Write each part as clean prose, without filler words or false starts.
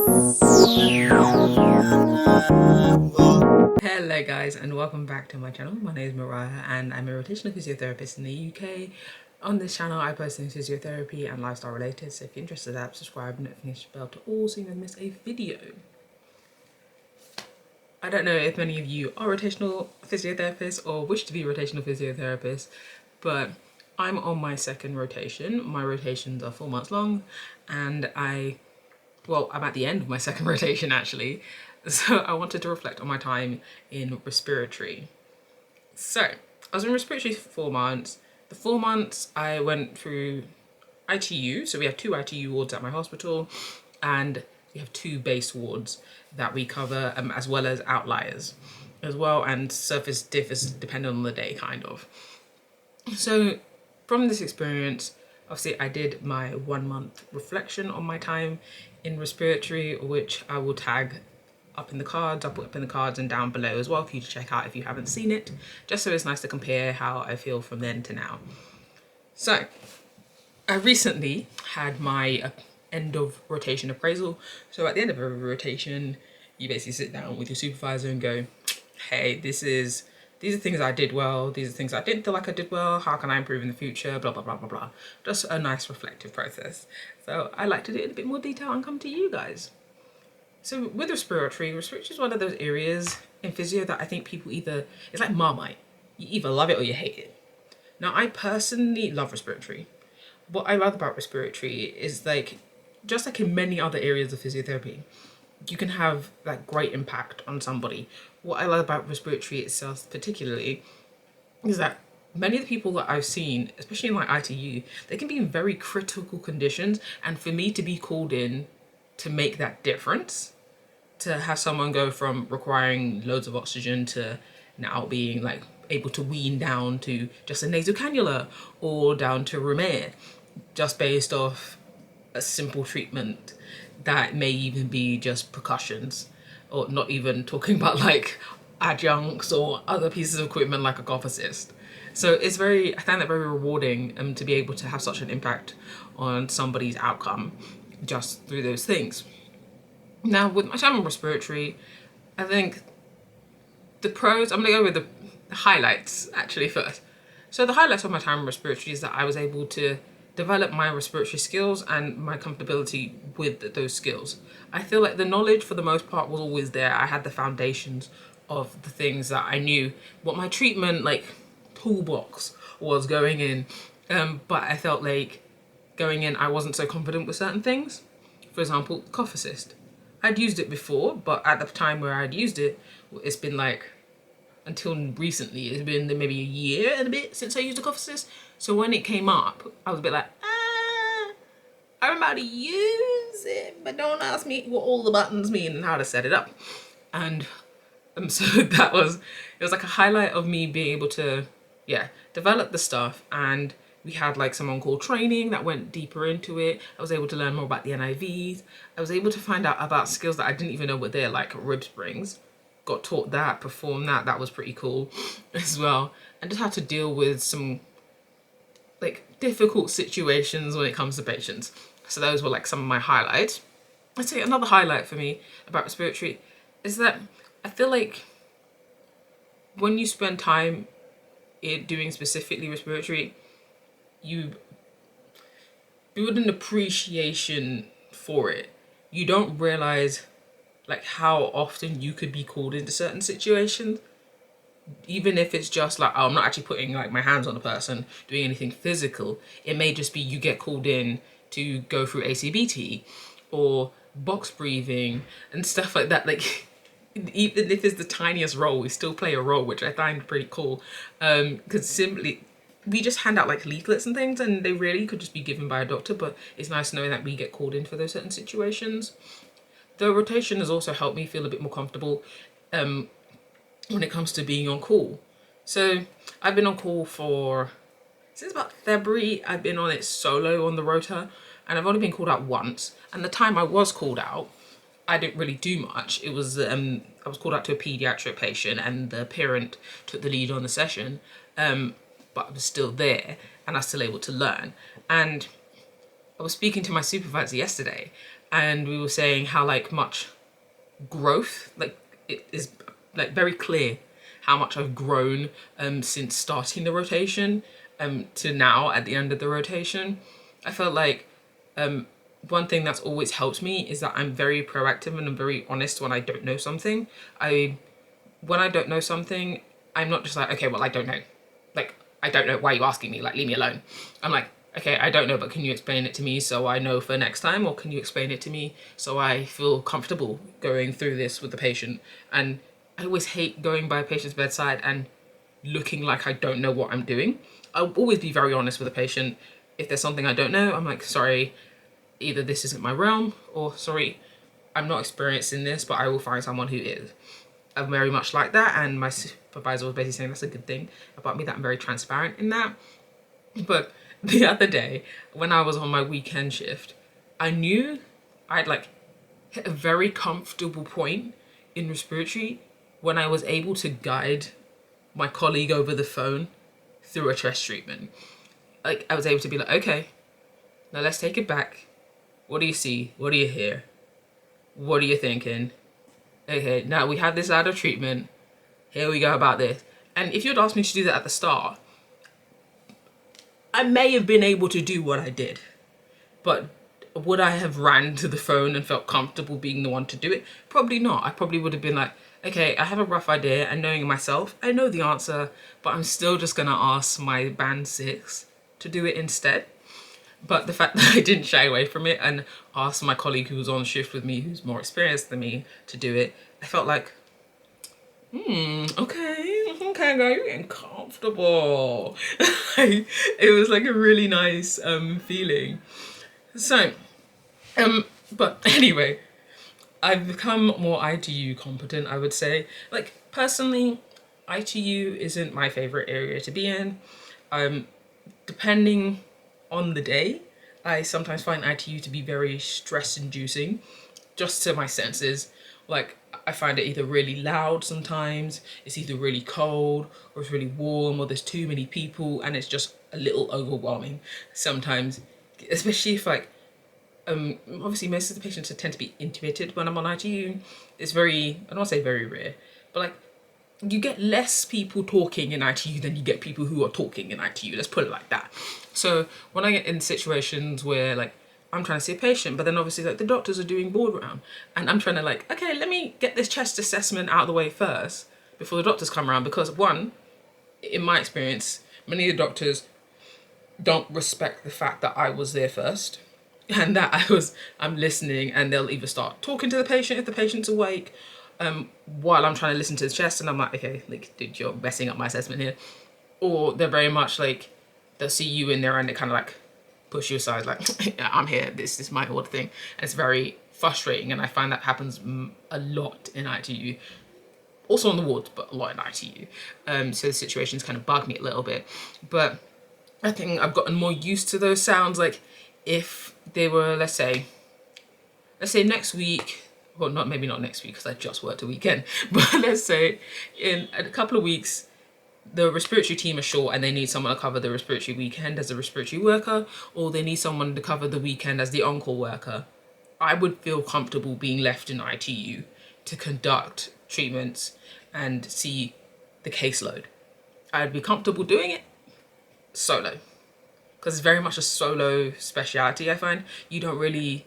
Hello guys and welcome back to my channel. My name is Mariah and I'm a rotational physiotherapist in the UK. On this channel I post things physiotherapy and lifestyle related, so if you're interested in that, subscribe and notification bell to all so you don't miss a video. I don't know if many of you are rotational physiotherapists or wish to be rotational physiotherapists, but I'm on my second rotation. My rotations are 4 months long and I'm at the end of my second rotation actually. So I wanted to reflect on my time in respiratory. So I was in respiratory for 4 months. The 4 months I went through ITU. So we have 2 ITU wards at my hospital and we have 2 base wards that we cover, as well as outliers as well, and surface differs depending on the day kind of. So from this experience, obviously I did my 1 month reflection on my time in respiratory, which I will tag up in the cards. I'll put up in the cards and down below as well for you to check out if you haven't seen it, just so it's nice to compare how I feel from then to now. So I recently had my end of rotation appraisal. So at the end of every rotation, you basically sit down with your supervisor and go, hey, these are things I did well, these are things I didn't feel like I did well, how can I improve in the future, blah, blah, blah, blah, blah. Just a nice reflective process. So I like to do it in a bit more detail and come to you guys. So with respiratory is one of those areas in physio that I think people it's like Marmite. You either love it or you hate it. Now I personally love respiratory. What I love about respiratory is just like in many other areas of physiotherapy, you can have that great impact on somebody. What I love about respiratory itself particularly is that many of the people that I've seen, especially in like ITU, they can be in very critical conditions, and for me to be called in to make that difference, to have someone go from requiring loads of oxygen to now being like able to wean down to just a nasal cannula or down to room air, just based off a simple treatment that may even be just percussions, or not even talking about like adjuncts or other pieces of equipment like a cough assist. So I find that very rewarding to be able to have such an impact on somebody's outcome just through those things. Now with my time on respiratory, I think the pros, I'm gonna go with the highlights actually first. So the highlights of my time in respiratory is that I was able to develop my respiratory skills and my comfortability with those skills. I feel like the knowledge for the most part was always there. I had the foundations of the things that I knew, what my treatment toolbox was going in. But I felt like going in, I wasn't so confident with certain things. For example, cough assist. I'd used it before, but at the time where I'd used it, it's been until recently, it's been maybe a year and a bit since I used a cough assist. So when it came up, I was a bit like, I'm about to use it, but don't ask me what all the buttons mean and how to set it up. And so it was like a highlight of me being able to, develop the stuff. And we had some on-call training that went deeper into it. I was able to learn more about the NIVs. I was able to find out about skills that I didn't even know were there, like rib springs. Got taught that, performed that. That was pretty cool as well. And just had to deal with some difficult situations when it comes to patients. So those were some of my highlights. I'd say another highlight for me about respiratory is that I feel like when you spend time doing specifically respiratory, you build an appreciation for it. You don't realize how often you could be called into certain situations, even if it's just I'm not actually putting my hands on a person, doing anything physical. It may just be you get called in to go through ACBT or box breathing and stuff like that. Even if it's the tiniest role, we still play a role, which I find pretty cool. Because simply we just hand out leaflets and things, and they really could just be given by a doctor, but it's nice knowing that we get called in for those certain situations. The rotation has also helped me feel a bit more comfortable when it comes to being on call. So I've been on call since about February. I've been on it solo on the rota, and I've only been called out once. And the time I was called out, I didn't really do much. It was I was called out to a pediatric patient, and the parent took the lead on the session, but I was still there, and I was still able to learn. And I was speaking to my supervisor yesterday, and we were saying how like much growth, like it is like very clear how much I've grown since starting the rotation to now at the end of the rotation. I felt like one thing that's always helped me is that I'm very proactive and I'm very honest when I don't know something. When I don't know something, I'm not just like, okay, well, I don't know. Like, I don't know, why are you asking me? Like, leave me alone. I'm like, okay, I don't know, but can you explain it to me so I know for next time? Or can you explain it to me so I feel comfortable going through this with the patient? And I always hate going by a patient's bedside and looking like I don't know what I'm doing. I'll always be very honest with the patient. If there's something I don't know, I'm like, sorry, either this isn't my realm, or sorry, I'm not experienced in this, but I will find someone who is. I'm very much like that, and my supervisor was basically saying that's a good thing about me, that I'm very transparent in that. But the other day, when I was on my weekend shift, I knew I'd like hit a very comfortable point in respiratory when I was able to guide my colleague over the phone through a chest treatment. Like, I was able to be like, okay, now let's take it back. What do you see? What do you hear? What are you thinking? Okay, now we have this out of treatment. Here we go about this. And if you'd asked me to do that at the start, I may have been able to do what I did. But would I have ran to the phone and felt comfortable being the one to do it? Probably not. I probably would have been like, okay, I have a rough idea, and knowing myself, I know the answer, but I'm still just gonna ask my band 6 to do it instead. But the fact that I didn't shy away from it and asked my colleague who was on shift with me, who's more experienced than me, to do it, I felt like, okay, girl, you're getting comfortable. It was like a really nice feeling. So, but anyway, I've become more ITU competent, I would say. Like, personally, ITU isn't my favorite area to be in. Depending on the day, I sometimes find ITU to be very stress inducing, just to my senses. Like, I find it either really loud sometimes, it's either really cold, or it's really warm, or there's too many people, and it's just a little overwhelming sometimes. Especially if like, obviously most of the patients tend to be intubated when I'm on ITU. It's very, I don't want to say very rare, but like, you get less people talking in ITU than you get people who are talking in ITU. Let's put it like that. So when I get in situations where like I'm trying to see a patient, but then obviously like the doctors are doing board round, and I'm trying to like, okay, let me get this chest assessment out of the way first before the doctors come around, because one, in my experience, many of the doctors don't respect the fact that I was there first and that I'm listening, and they'll either start talking to the patient if the patient's awake, while I'm trying to listen to the chest, and I'm like, okay, like, dude, you're messing up my assessment here. Or they're very much like, they'll see you in there and they kind of like push you aside, like, yeah, I'm here, this is my order thing. And it's very frustrating, and I find that happens a lot in ITU. Also on the wards, but a lot in ITU. So the situations kind of bug me a little bit. But I think I've gotten more used to those sounds. Like, if they were, let's say next week, well, maybe not next week because I just worked a weekend, but let's say in a couple of weeks, the respiratory team are short and they need someone to cover the respiratory weekend as a respiratory worker, or they need someone to cover the weekend as the on-call worker. I would feel comfortable being left in ITU to conduct treatments and see the caseload. I'd be comfortable doing it solo, because it's very much a solo speciality. I find you don't really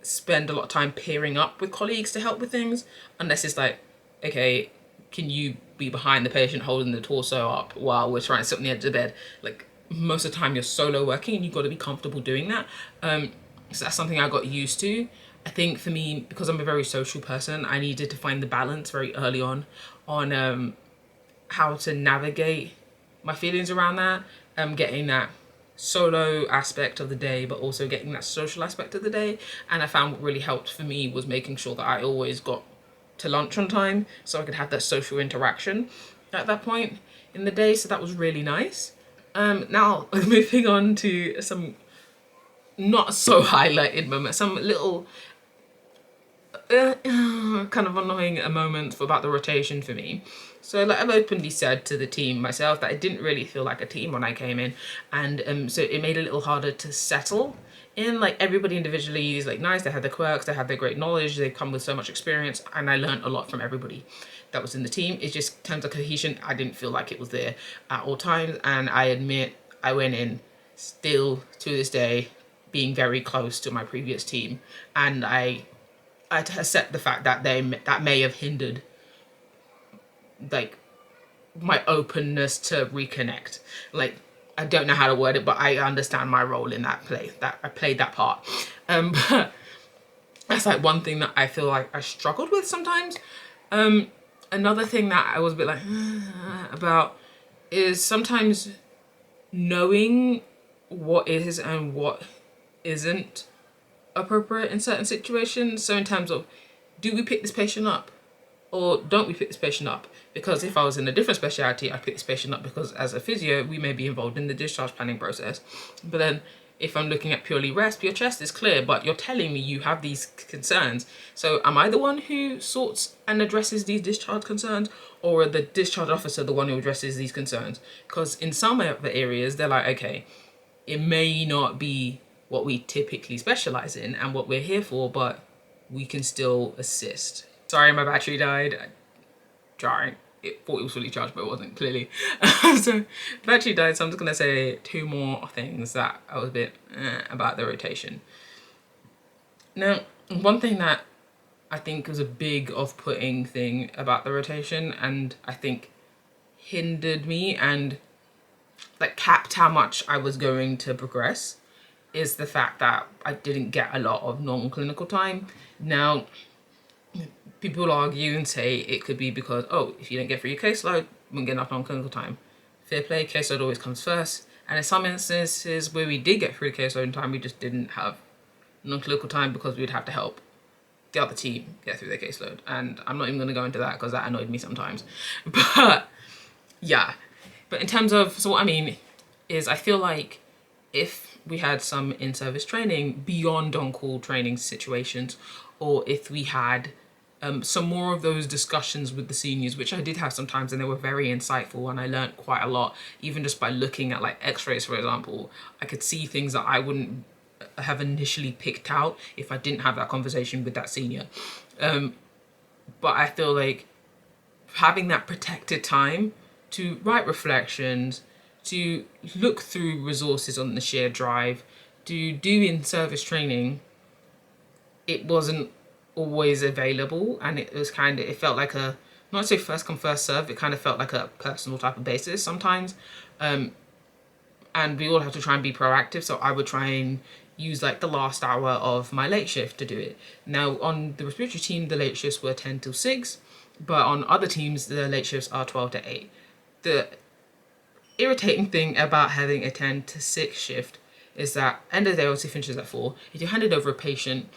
spend a lot of time pairing up with colleagues to help with things, unless it's like, okay, can you be behind the patient holding the torso up while we're trying to sit on the edge of the bed? Like, most of the time you're solo working, and you've got to be comfortable doing that. So that's something I got used to. I think for me, because I'm a very social person, I needed to find the balance very early on how to navigate my feelings around that, getting that solo aspect of the day, but also getting that social aspect of the day. And I found what really helped for me was making sure that I always got to lunch on time, so I could have that social interaction at that point in the day. So that was really nice. Now moving on to some not so highlighted moments, some little kind of annoying moments about the rotation for me. So like I've openly said to the team myself that it didn't really feel like a team when I came in, and so it made it a little harder to settle in like everybody individually is like nice. They have their quirks, they have their great knowledge, they come with so much experience, and I learned a lot from everybody that was in the team. It's just in terms of cohesion, I didn't feel like it was there at all times, and I admit I went in still to this day being very close to my previous team, and I accept the fact that that may have hindered like my openness to reconnect. Like, I don't know how to word it, but I understand my role in that play, that I played that part. But that's like one thing that I feel like I struggled with sometimes. Another thing that I was a bit like about is sometimes knowing what is and what isn't appropriate in certain situations. So in terms of, do we pick this patient up or don't we pick this patient up? Because if I was in a different specialty, I'd pick this patient up because as a physio, we may be involved in the discharge planning process. But then if I'm looking at purely resp, your chest is clear, but you're telling me you have these concerns. So am I the one who sorts and addresses these discharge concerns, or the discharge officer the one who addresses these concerns? Because in some other areas, they're like, okay, it may not be what we typically specialize in and what we're here for, but we can still assist. Sorry, my battery died. Jarring. It thought it was fully charged, but it wasn't, clearly. So battery died, so I'm just gonna say two more things that I was a bit about the rotation. Now, one thing that I think was a big off-putting thing about the rotation, and I think hindered me and like capped how much I was going to progress, is the fact that I didn't get a lot of non-clinical time. Now, people argue and say it could be because, oh, if you don't get through your caseload, you won't get enough non-clinical time. Fair play, caseload always comes first. And in some instances where we did get through the caseload in time, we just didn't have non-clinical time because we'd have to help the other team get through their caseload. And I'm not even going to go into that because that annoyed me sometimes. But yeah, but in terms of, so what I mean is I feel like if we had some in-service training beyond on-call training situations, or if we had some more of those discussions with the seniors, which I did have sometimes, and they were very insightful, and I learned quite a lot, even just by looking at like x-rays, for example. I could see things that I wouldn't have initially picked out if I didn't have that conversation with that senior. But I feel like having that protected time to write reflections, to look through resources on the shared drive, to do in-service training, it wasn't always available, and it was kind of, it felt like a, not to say first come first serve, it kind of felt like a personal type of basis sometimes. And we all have to try and be proactive, so I would try and use like the last hour of my late shift to do it. Now on the respiratory team, the late shifts were 10 till 6, but on other teams, the late shifts are 12 to 8. The irritating thing about having a 10 to 6 shift is that end of the day obviously finishes at 4. If you handed over a patient,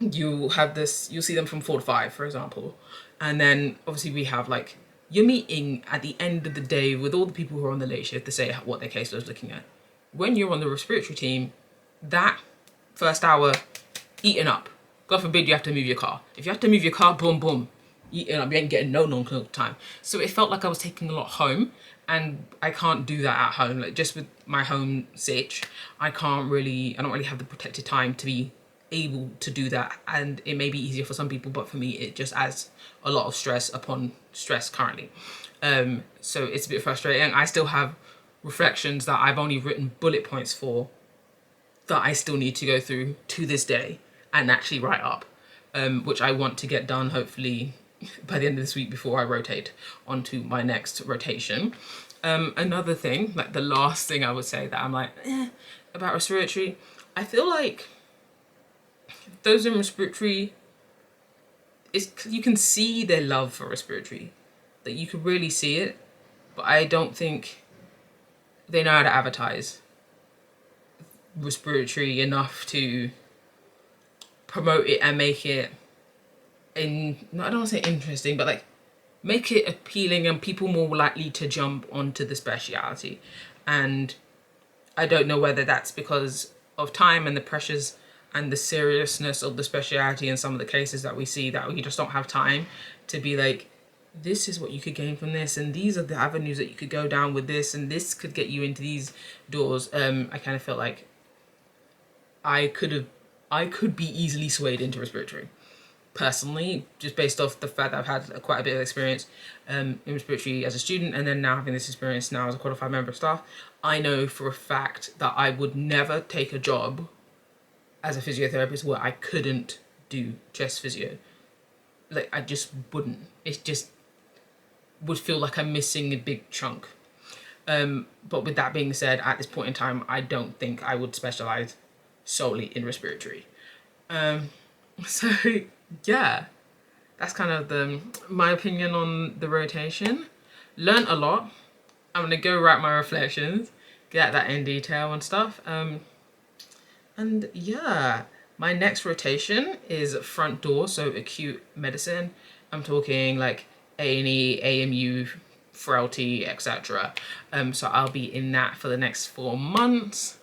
you have this, you'll see them from 4 to 5, for example. And then obviously we have like, you're meeting at the end of the day with all the people who are on the late shift to say what their caseload is looking at. When you're on the respiratory team, that first hour, eaten up. God forbid you have to move your car. If you have to move your car, boom, boom, eaten up, you ain't getting no non-clinical time. So it felt like I was taking a lot home, and I can't do that at home. Like just with my home sitch, I don't really have the protected time to be able to do that, and it may be easier for some people, but for me it just adds a lot of stress upon stress currently. So it's a bit frustrating. I still have reflections that I've only written bullet points for that I still need to go through to this day and actually write up, which I want to get done hopefully by the end of this week before I rotate onto my next rotation. Another thing, like the last thing I would say that I'm like about respiratory, I feel like those in respiratory, you can see their love for respiratory, that you can really see it, but I don't think they know how to advertise respiratory enough to promote it and make it I don't want to say interesting, but like make it appealing and people more likely to jump onto the speciality. And I don't know whether that's because of time and the pressures and the seriousness of the speciality in some of the cases that we see, that we just don't have time to be like, this is what you could gain from this, and these are the avenues that you could go down with this, and this could get you into these doors. I kind of felt like I could be easily swayed into respiratory. Personally, just based off the fact that I've had quite a bit of experience in respiratory as a student, and then now having this experience now as a qualified member of staff, I know for a fact that I would never take a job as a physiotherapist where I couldn't do chest physio. Like, I just wouldn't. It just would feel like I'm missing a big chunk. But with that being said, at this point in time, I don't think I would specialize solely in respiratory. So yeah, that's kind of my opinion on the rotation. Learned a lot. I'm gonna go write my reflections, get that in detail and stuff. And yeah, my next rotation is front door, so acute medicine. I'm talking like A&E, AMU, frailty, etc. So I'll be in that for the next 4 months.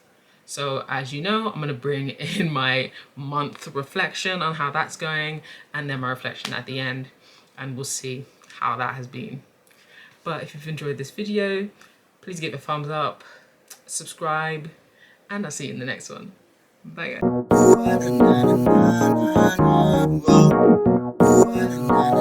So as you know, I'm going to bring in my month reflection on how that's going, and then my reflection at the end, and we'll see how that has been. But if you've enjoyed this video, please give it a thumbs up, subscribe, and I'll see you in the next one. Bye guys.